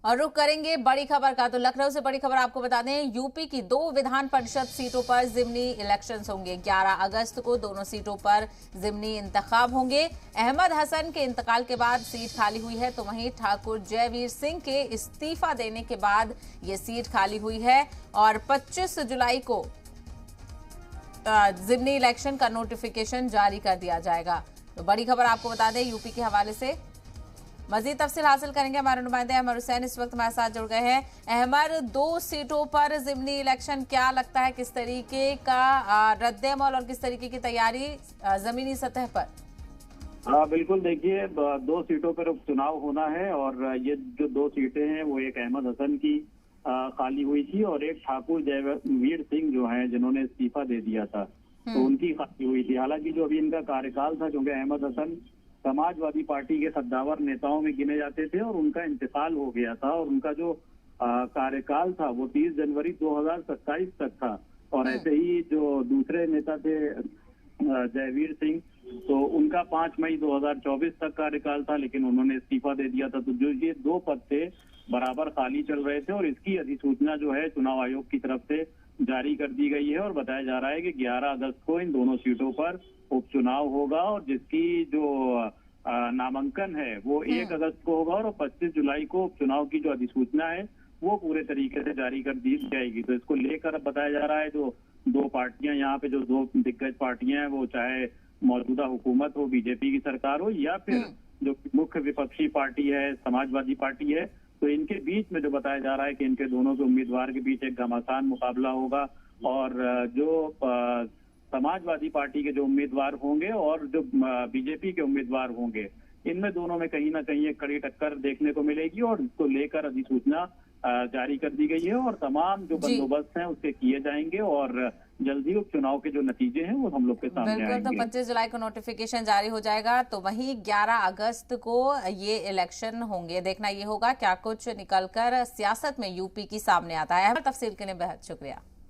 और रुख करेंगे बड़ी खबर का। तो लखनऊ से बड़ी खबर आपको बता दें, यूपी की 2 विधान परिषद सीटों पर जिमनी इलेक्शंस होंगे। 11 अगस्त को दोनों सीटों पर जिमनी इंतखाब होंगे। अहमद हसन के इंतकाल के बाद सीट खाली हुई है, तो वहीं ठाकुर जयवीर सिंह के इस्तीफा देने के बाद ये सीट खाली हुई है और 25 जुलाई को जिमनी इलेक्शन का नोटिफिकेशन जारी कर दिया जाएगा। तो बड़ी खबर आपको बता दें यूपी के हवाले से। मजीद तफसील हासिल करेंगे हमारे नुमाइंदे अहमद हुसैन इस वक्त हमारे साथ जुड़ गए हैं। अहमद, 2 सीटों पर जिमनी इलेक्शन, क्या लगता है किस तरीके का रद्द-ए-अमल और किस तरीके की तैयारी जमीनी सतह पर? हाँ बिल्कुल, देखिए 2 सीटों पर उपचुनाव होना है और ये जो 2 सीटें हैं वो एक अहमद हसन की खाली हुई थी और एक ठाकुर जयवीर सिंह जो हैं जिन्होंने इस्तीफा दे दिया था, तो उनकी खाली हुई थी। हालांकि जो अभी इनका कार्यकाल था, क्योंकि अहमद हसन समाजवादी पार्टी के कद्दावर नेताओं में गिने जाते थे और उनका इंतकाल हो गया था और उनका जो कार्यकाल था वो 30 जनवरी 2027 तक था। और ऐसे ही जो दूसरे नेता थे जयवीर सिंह, तो उनका 5 मई 2024 तक कार्यकाल था, लेकिन उन्होंने इस्तीफा दे दिया था। तो जो ये 2 पद थे बराबर खाली चल रहे थे और इसकी अधिसूचना जो है चुनाव आयोग की तरफ से जारी कर दी गई है और बताया जा रहा है कि 11 अगस्त को इन दोनों सीटों पर उपचुनाव होगा और जिसकी जो नामांकन है वो 1 अगस्त को होगा और 25 जुलाई को उपचुनाव की जो अधिसूचना है वो पूरे तरीके से जारी कर दी जाएगी। तो इसको लेकर अब बताया जा रहा है जो 2 पार्टियां यहाँ पे, जो 2 दिग्गज पार्टियां हैं, वो चाहे मौजूदा हुकूमत हो, बीजेपी की सरकार हो, या फिर जो मुख्य विपक्षी पार्टी है समाजवादी पार्टी है, तो इनके बीच में जो बताया जा रहा है कि इनके दोनों के उम्मीदवार के बीच एक घमासान मुकाबला होगा और जो समाजवादी पार्टी के जो उम्मीदवार होंगे और जो बीजेपी के उम्मीदवार होंगे, इनमें दोनों में कहीं ना कहीं एक कड़ी टक्कर देखने को मिलेगी और इसको लेकर अधिसूचना जारी कर दी गई है और तमाम जो बंदोबस्त हैं उसके किए जाएंगे और जल्दी उपचुनाव के जो नतीजे हैं वो हम लोग के सामने आएंगे। बिल्कुल, तो 25 जुलाई को नोटिफिकेशन जारी हो जाएगा, तो वहीं 11 अगस्त को ये इलेक्शन होंगे। देखना ये होगा क्या कुछ निकलकर सियासत में यूपी की सामने आता है। तफसील के लिए बेहद शुक्रिया।